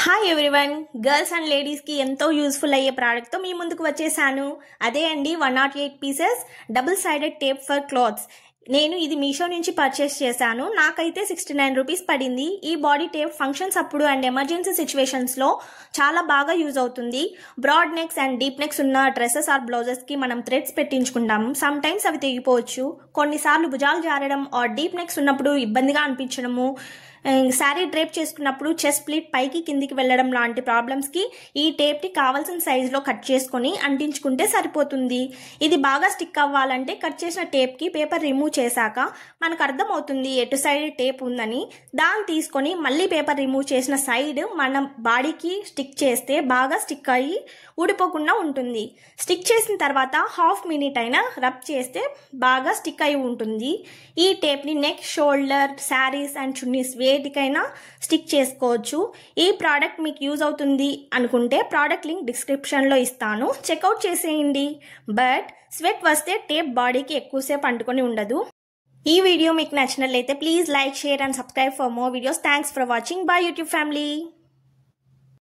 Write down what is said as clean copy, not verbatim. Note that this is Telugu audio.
హాయ్ ఎవ్రీవన్, గర్ల్స్ అండ్ లేడీస్కి ఎంతో యూస్ఫుల్ అయ్యే ప్రోడక్ట్తో మీ ముందుకు వచ్చేసాను. అదే అండి 108 pieces double sided tape for clothes. నేను ఇది మీషో నుంచి పర్చేస్ చేశాను. నాకైతే 69 రూపీస్ పడింది. ఈ బాడీ టేప్ ఫంక్షన్స్ అప్పుడు అండ్ ఎమర్జెన్సీ సిచ్యువేషన్స్లో చాలా బాగా యూజ్ అవుతుంది. Broad necks and deep necks ఉన్న డ్రెస్సెస్ ఆర్ బ్లౌజెస్కి మనం థ్రెడ్స్ పెట్టించుకుంటాము. సమ్ టైమ్స్ అవి తెగిపోవచ్చు. కొన్నిసార్లు భుజాలు జారడం ఆర్ డీప్ నెక్స్ ఉన్నప్పుడు ఇబ్బందిగా అనిపించడము, శారీ డ్రేప్ చేసుకున్నప్పుడు చెస్ట్ ప్లీట్ పైకి కిందికి వెళ్ళడం లాంటి ప్రాబ్లమ్స్కి ఈ టేప్ని కావాల్సిన సైజులో కట్ చేసుకొని అంటించుకుంటే సరిపోతుంది. ఇది బాగా స్టిక్ అవ్వాలంటే కట్ చేసిన టేప్కి పేపర్ రిమూవ్ చేశాక మనకు అర్థమవుతుంది ఎటు సైడ్ టేప్ ఉందని. దాన్ని తీసుకొని మళ్ళీ పేపర్ రిమూవ్ చేసిన సైడ్ మన బాడీకి స్టిక్ చేస్తే బాగా స్టిక్ అయ్యి ఊడిపోకుండా ఉంటుంది. స్టిక్ చేసిన తర్వాత హాఫ్ మినిట్ అయినా రబ్ చేస్తే బాగా స్టిక్ అయి ఉంటుంది. ఈ టేప్ని neck, shoulder, saris and chunnis వేటికైనా స్టిక్ చేసుకోవచ్చు. ఈ ప్రోడక్ట్ మీకు యూజ్ అవుతుంది అనుకుంటే ప్రోడక్ట్ లింక్ డిస్క్రిప్షన్లో ఇస్తాను, చెక్అవుట్ చేసేయండి. బట్ స్వెట్ వస్తే టేప్ బాడీకి ఎక్కువసేపు అంటుకొని ఉండదు. ఈ వీడియో మీకు నచ్చినట్లయితే please like, share and subscribe for more videos. Thanks for watching. By YouTube family.